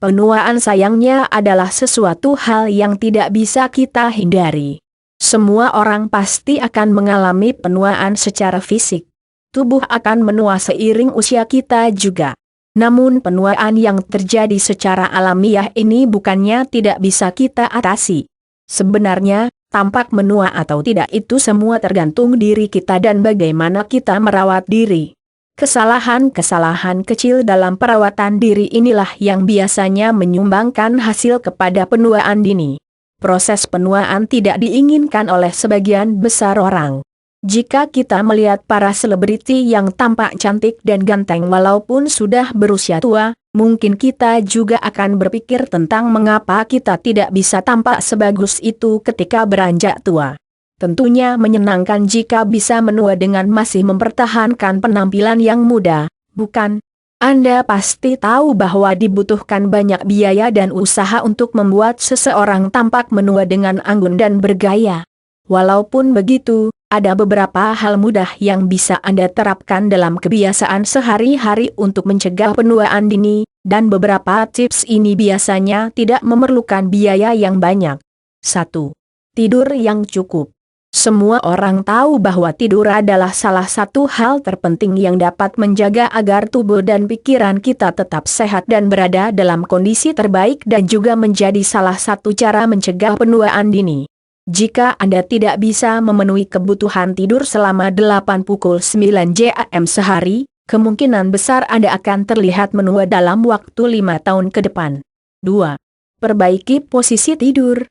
Penuaan sayangnya adalah sesuatu hal yang tidak bisa kita hindari. Semua orang pasti akan mengalami penuaan secara fisik. Tubuh akan menua seiring usia kita juga. Namun penuaan yang terjadi secara alamiah ini bukannya tidak bisa kita atasi. Sebenarnya, tampak menua atau tidak itu semua tergantung diri kita dan bagaimana kita merawat diri. Kesalahan-kesalahan kecil dalam perawatan diri inilah yang biasanya menyumbangkan hasil kepada penuaan dini. Proses penuaan tidak diinginkan oleh sebagian besar orang. Jika kita melihat para selebriti yang tampak cantik dan ganteng walaupun sudah berusia tua, mungkin kita juga akan berpikir tentang mengapa kita tidak bisa tampak sebagus itu ketika beranjak tua. Tentunya menyenangkan jika bisa menua dengan masih mempertahankan penampilan yang muda, bukan? Anda pasti tahu bahwa dibutuhkan banyak biaya dan usaha untuk membuat seseorang tampak menua dengan anggun dan bergaya. Walaupun begitu, ada beberapa hal mudah yang bisa Anda terapkan dalam kebiasaan sehari-hari untuk mencegah penuaan dini, dan beberapa tips ini biasanya tidak memerlukan biaya yang banyak. 1. Tidur yang cukup. Semua orang tahu bahwa tidur adalah salah satu hal terpenting yang dapat menjaga agar tubuh dan pikiran kita tetap sehat dan berada dalam kondisi terbaik dan juga menjadi salah satu cara mencegah penuaan dini. Jika Anda tidak bisa memenuhi kebutuhan tidur selama 8-9 jam sehari, kemungkinan besar Anda akan terlihat menua dalam waktu 5 tahun ke depan. 2. Perbaiki posisi tidur.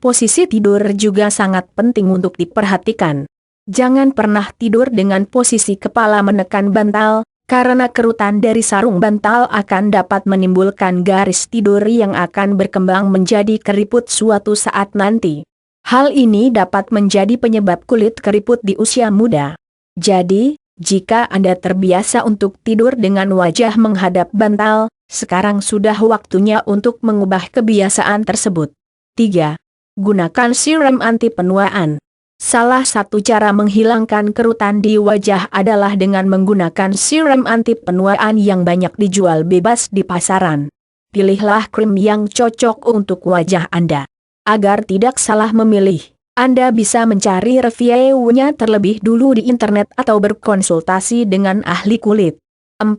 Posisi tidur juga sangat penting untuk diperhatikan. Jangan pernah tidur dengan posisi kepala menekan bantal, karena kerutan dari sarung bantal akan dapat menimbulkan garis tidur yang akan berkembang menjadi keriput suatu saat nanti. Hal ini dapat menjadi penyebab kulit keriput di usia muda. Jadi, jika Anda terbiasa untuk tidur dengan wajah menghadap bantal, sekarang sudah waktunya untuk mengubah kebiasaan tersebut. 3. Gunakan serum anti penuaan. Salah satu cara menghilangkan kerutan di wajah adalah dengan menggunakan serum anti penuaan yang banyak dijual bebas di pasaran. Pilihlah krim yang cocok untuk wajah Anda. Agar tidak salah memilih, Anda bisa mencari reviewnya terlebih dulu di internet atau berkonsultasi dengan ahli kulit. 4.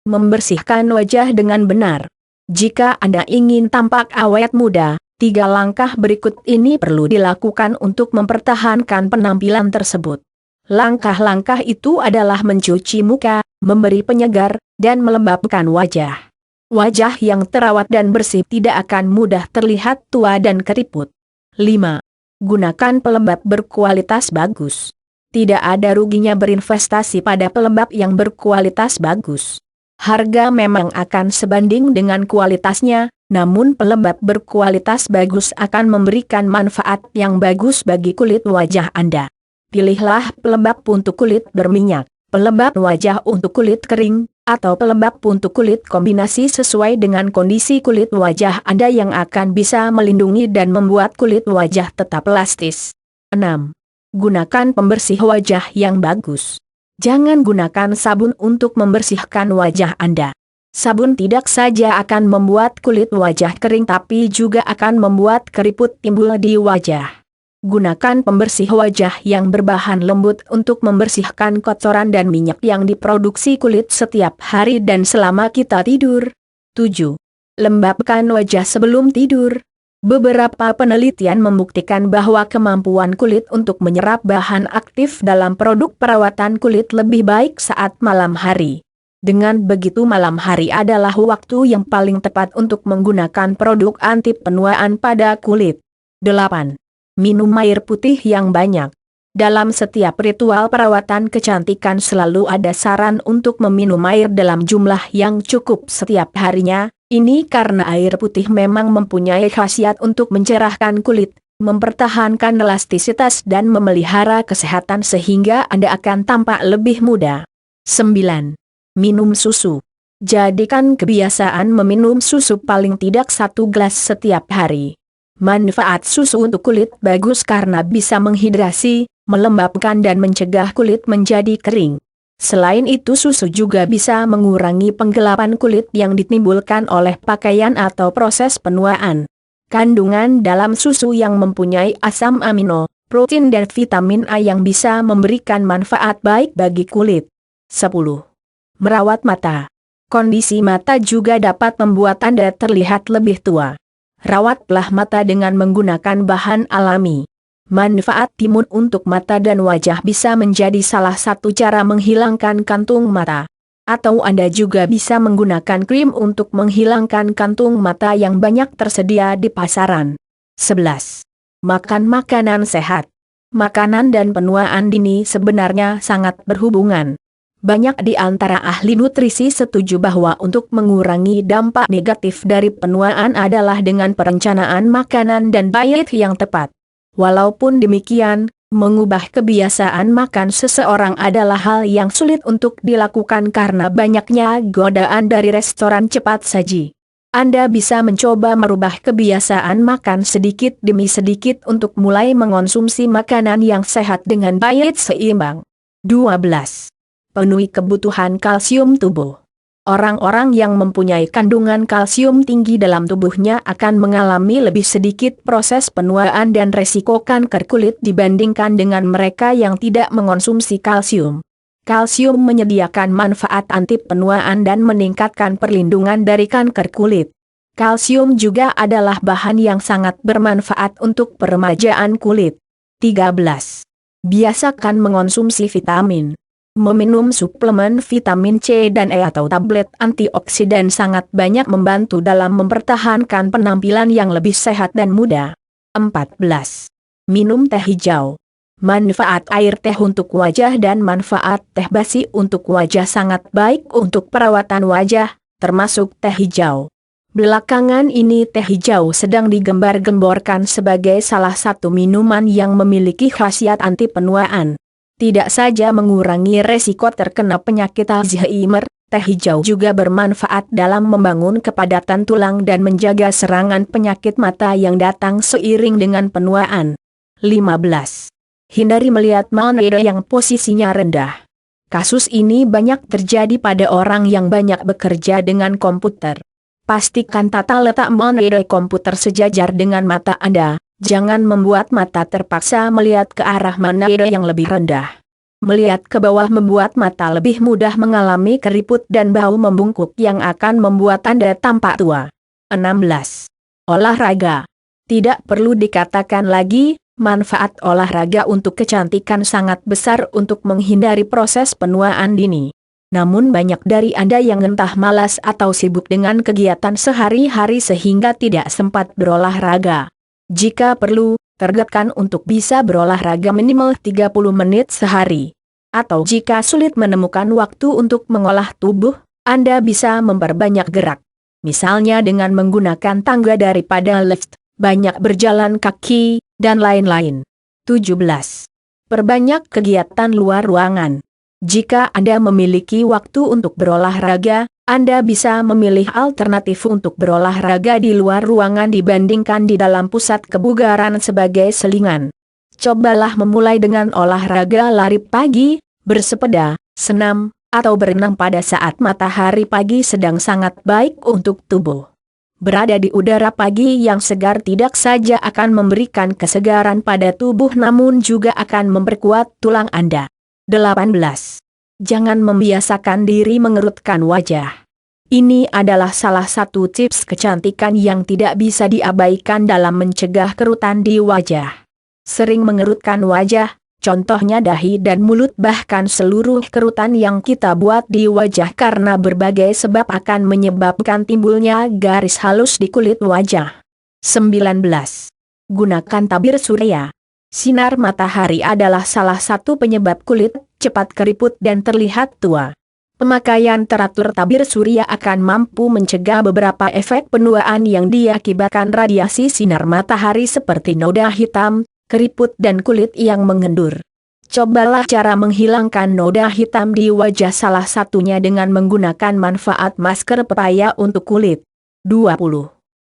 Membersihkan wajah dengan benar. Jika Anda ingin tampak awet muda, 3 langkah berikut ini perlu dilakukan untuk mempertahankan penampilan tersebut. Langkah-langkah itu adalah mencuci muka, memberi penyegar, dan melembabkan wajah. Wajah yang terawat dan bersih tidak akan mudah terlihat tua dan keriput. 5. Gunakan pelembab berkualitas bagus. Tidak ada ruginya berinvestasi pada pelembab yang berkualitas bagus. Harga memang akan sebanding dengan kualitasnya, namun pelembab berkualitas bagus akan memberikan manfaat yang bagus bagi kulit wajah Anda. Pilihlah pelembab untuk kulit berminyak, pelembab wajah untuk kulit kering, atau pelembab untuk kulit kombinasi sesuai dengan kondisi kulit wajah Anda yang akan bisa melindungi dan membuat kulit wajah tetap elastis. 6. Gunakan pembersih wajah yang bagus. Jangan gunakan sabun untuk membersihkan wajah Anda. Sabun tidak saja akan membuat kulit wajah kering tapi juga akan membuat keriput timbul di wajah. Gunakan pembersih wajah yang berbahan lembut untuk membersihkan kotoran dan minyak yang diproduksi kulit setiap hari dan selama kita tidur. 7. Lembabkan wajah sebelum tidur. Beberapa penelitian membuktikan bahwa kemampuan kulit untuk menyerap bahan aktif dalam produk perawatan kulit lebih baik saat malam hari. Dengan begitu malam hari adalah waktu yang paling tepat untuk menggunakan produk anti penuaan pada kulit. 8. Minum air putih yang banyak. Dalam setiap ritual perawatan kecantikan selalu ada saran untuk meminum air dalam jumlah yang cukup setiap harinya. Ini karena air putih memang mempunyai khasiat untuk mencerahkan kulit, mempertahankan elastisitas dan memelihara kesehatan sehingga Anda akan tampak lebih muda. 9. Minum susu. Jadikan kebiasaan meminum susu paling tidak 1 gelas setiap hari. Manfaat susu untuk kulit bagus karena bisa menghidrasi, melembabkan dan mencegah kulit menjadi kering. Selain itu susu juga bisa mengurangi penggelapan kulit yang ditimbulkan oleh pakaian atau proses penuaan. Kandungan dalam susu yang mempunyai asam amino, protein dan vitamin A yang bisa memberikan manfaat baik bagi kulit. 10. Merawat mata. Kondisi mata juga dapat membuat Anda terlihat lebih tua. Rawatlah mata dengan menggunakan bahan alami. Manfaat timun untuk mata dan wajah bisa menjadi salah satu cara menghilangkan kantung mata. Atau Anda juga bisa menggunakan krim untuk menghilangkan kantung mata yang banyak tersedia di pasaran. 11. Makan makanan sehat. Makanan dan penuaan dini sebenarnya sangat berhubungan. Banyak di antara ahli nutrisi setuju bahwa untuk mengurangi dampak negatif dari penuaan adalah dengan perencanaan makanan dan diet yang tepat. Walaupun demikian, mengubah kebiasaan makan seseorang adalah hal yang sulit untuk dilakukan karena banyaknya godaan dari restoran cepat saji. Anda bisa mencoba merubah kebiasaan makan sedikit demi sedikit untuk mulai mengonsumsi makanan yang sehat dengan diet seimbang. 12. Penuhi kebutuhan kalsium tubuh. Orang-orang yang mempunyai kandungan kalsium tinggi dalam tubuhnya akan mengalami lebih sedikit proses penuaan dan resiko kanker kulit dibandingkan dengan mereka yang tidak mengonsumsi kalsium. Kalsium menyediakan manfaat anti penuaan dan meningkatkan perlindungan dari kanker kulit. Kalsium juga adalah bahan yang sangat bermanfaat untuk peremajaan kulit. 13. Biasakan mengonsumsi vitamin. Meminum suplemen vitamin C dan E atau tablet antioksidan sangat banyak membantu dalam mempertahankan penampilan yang lebih sehat dan muda. 14. Minum teh hijau. Manfaat air teh untuk wajah dan manfaat teh basi untuk wajah sangat baik untuk perawatan wajah, termasuk teh hijau. Belakangan ini teh hijau sedang digembar-gemborkan sebagai salah satu minuman yang memiliki khasiat anti penuaan. Tidak saja mengurangi resiko terkena penyakit Alzheimer, teh hijau juga bermanfaat dalam membangun kepadatan tulang dan menjaga serangan penyakit mata yang datang seiring dengan penuaan. 15. Hindari melihat monitor yang posisinya rendah. Kasus ini banyak terjadi pada orang yang banyak bekerja dengan komputer. Pastikan tata letak monitor komputer sejajar dengan mata Anda. Jangan membuat mata terpaksa melihat ke arah monitor yang lebih rendah. Melihat ke bawah membuat mata lebih mudah mengalami keriput dan bau membungkuk yang akan membuat Anda tampak tua. 16. Olahraga. Tidak perlu dikatakan lagi, manfaat olahraga untuk kecantikan sangat besar untuk menghindari proses penuaan dini. Namun banyak dari Anda yang entah malas atau sibuk dengan kegiatan sehari-hari sehingga tidak sempat berolahraga. Jika perlu, targetkan untuk bisa berolahraga minimal 30 menit sehari. Atau jika sulit menemukan waktu untuk mengolah tubuh, Anda bisa memperbanyak gerak. Misalnya dengan menggunakan tangga daripada lift, banyak berjalan kaki, dan lain-lain. 17. Perbanyak kegiatan luar ruangan. Jika Anda memiliki waktu untuk berolahraga, Anda bisa memilih alternatif untuk berolahraga di luar ruangan dibandingkan di dalam pusat kebugaran sebagai selingan. Cobalah memulai dengan olahraga lari pagi, bersepeda, senam, atau berenang pada saat matahari pagi sedang sangat baik untuk tubuh. Berada di udara pagi yang segar tidak saja akan memberikan kesegaran pada tubuh namun juga akan memperkuat tulang Anda. 18. Jangan membiasakan diri mengerutkan wajah. Ini adalah salah satu tips kecantikan yang tidak bisa diabaikan dalam mencegah kerutan di wajah. Sering mengerutkan wajah, contohnya dahi dan mulut bahkan seluruh kerutan yang kita buat di wajah karena berbagai sebab akan menyebabkan timbulnya garis halus di kulit wajah. 19. Gunakan tabir surya. Sinar matahari adalah salah satu penyebab kulit cepat keriput dan terlihat tua. Pemakaian teratur tabir surya akan mampu mencegah beberapa efek penuaan yang diakibatkan radiasi sinar matahari seperti noda hitam, keriput dan kulit yang mengendur. Cobalah cara menghilangkan noda hitam di wajah salah satunya dengan menggunakan manfaat masker pepaya untuk kulit. 20.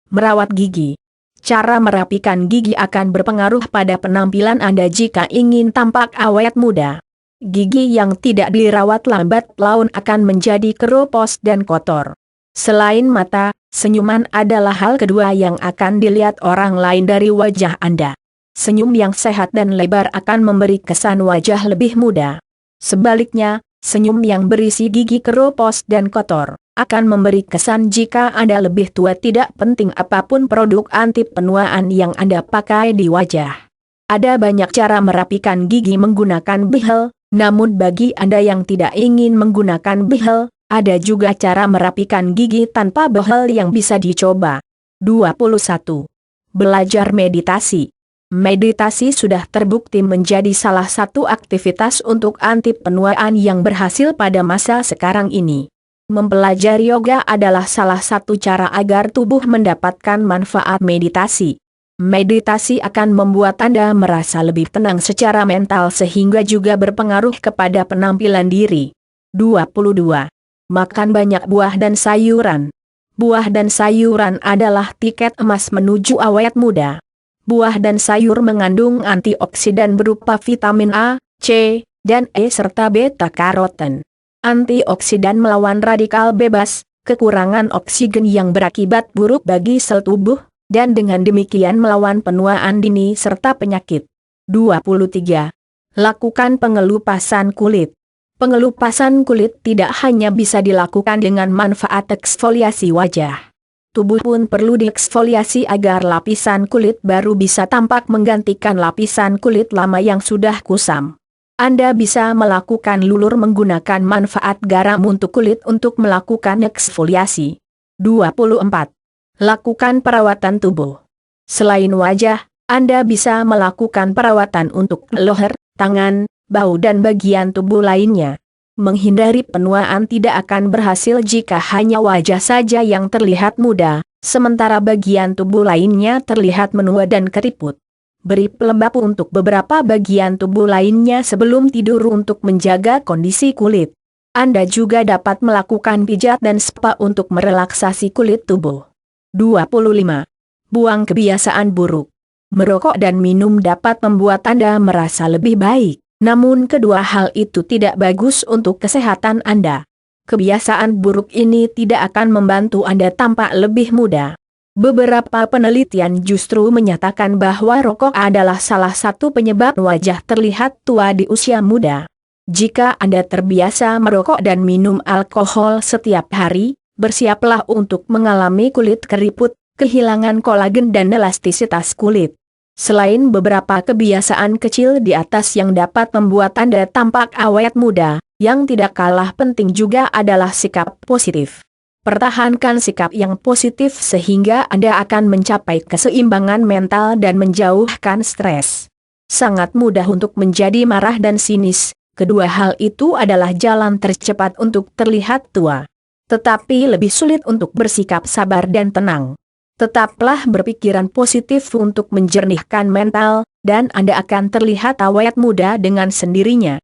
Merawat gigi. Cara merapikan gigi akan berpengaruh pada penampilan Anda jika ingin tampak awet muda. Gigi yang tidak dirawat lambat laun akan menjadi keropos dan kotor. Selain mata, senyuman adalah hal kedua yang akan dilihat orang lain dari wajah Anda. Senyum yang sehat dan lebar akan memberi kesan wajah lebih muda. Sebaliknya, senyum yang berisi gigi keropos dan kotor akan memberi kesan jika Anda lebih tua. Tidak penting apapun produk anti penuaan yang Anda pakai di wajah. Ada banyak cara merapikan gigi menggunakan behel, namun bagi Anda yang tidak ingin menggunakan behel, ada juga cara merapikan gigi tanpa behel yang bisa dicoba. 21. Belajar meditasi. Meditasi sudah terbukti menjadi salah satu aktivitas untuk anti penuaan yang berhasil pada masa sekarang ini. Mempelajari yoga adalah salah satu cara agar tubuh mendapatkan manfaat meditasi. Meditasi akan membuat Anda merasa lebih tenang secara mental sehingga juga berpengaruh kepada penampilan diri. 22. Makan banyak buah dan sayuran. Buah dan sayuran adalah tiket emas menuju awet muda. Buah dan sayur mengandung antioksidan berupa vitamin A, C, dan E serta beta-karoten. Antioksidan melawan radikal bebas, kekurangan oksigen yang berakibat buruk bagi sel tubuh, dan dengan demikian melawan penuaan dini serta penyakit. 23. Lakukan pengelupasan kulit. Pengelupasan kulit tidak hanya bisa dilakukan dengan manfaat eksfoliasi wajah. Tubuh pun perlu dieksfoliasi agar lapisan kulit baru bisa tampak menggantikan lapisan kulit lama yang sudah kusam. Anda bisa melakukan lulur menggunakan manfaat garam untuk kulit untuk melakukan eksfoliasi. 24. Lakukan perawatan tubuh. Selain wajah, Anda bisa melakukan perawatan untuk leher, tangan, bau dan bagian tubuh lainnya. Menghindari penuaan tidak akan berhasil jika hanya wajah saja yang terlihat muda, sementara bagian tubuh lainnya terlihat menua dan keriput. Beri pelembab untuk beberapa bagian tubuh lainnya sebelum tidur untuk menjaga kondisi kulit. Anda juga dapat melakukan pijat dan spa untuk merelaksasi kulit tubuh. 25. Buang kebiasaan buruk. Merokok dan minum dapat membuat Anda merasa lebih baik, namun kedua hal itu tidak bagus untuk kesehatan Anda. Kebiasaan buruk ini tidak akan membantu Anda tampak lebih muda. Beberapa penelitian justru menyatakan bahwa rokok adalah salah satu penyebab wajah terlihat tua di usia muda. Jika Anda terbiasa merokok dan minum alkohol setiap hari, bersiaplah untuk mengalami kulit keriput, kehilangan kolagen dan elastisitas kulit. Selain beberapa kebiasaan kecil di atas yang dapat membuat Anda tampak awet muda, yang tidak kalah penting juga adalah sikap positif. Pertahankan sikap yang positif sehingga Anda akan mencapai keseimbangan mental dan menjauhkan stres. Sangat mudah untuk menjadi marah dan sinis, kedua hal itu adalah jalan tercepat untuk terlihat tua. Tetapi lebih sulit untuk bersikap sabar dan tenang. Tetaplah berpikiran positif untuk menjernihkan mental, dan Anda akan terlihat awet muda dengan sendirinya.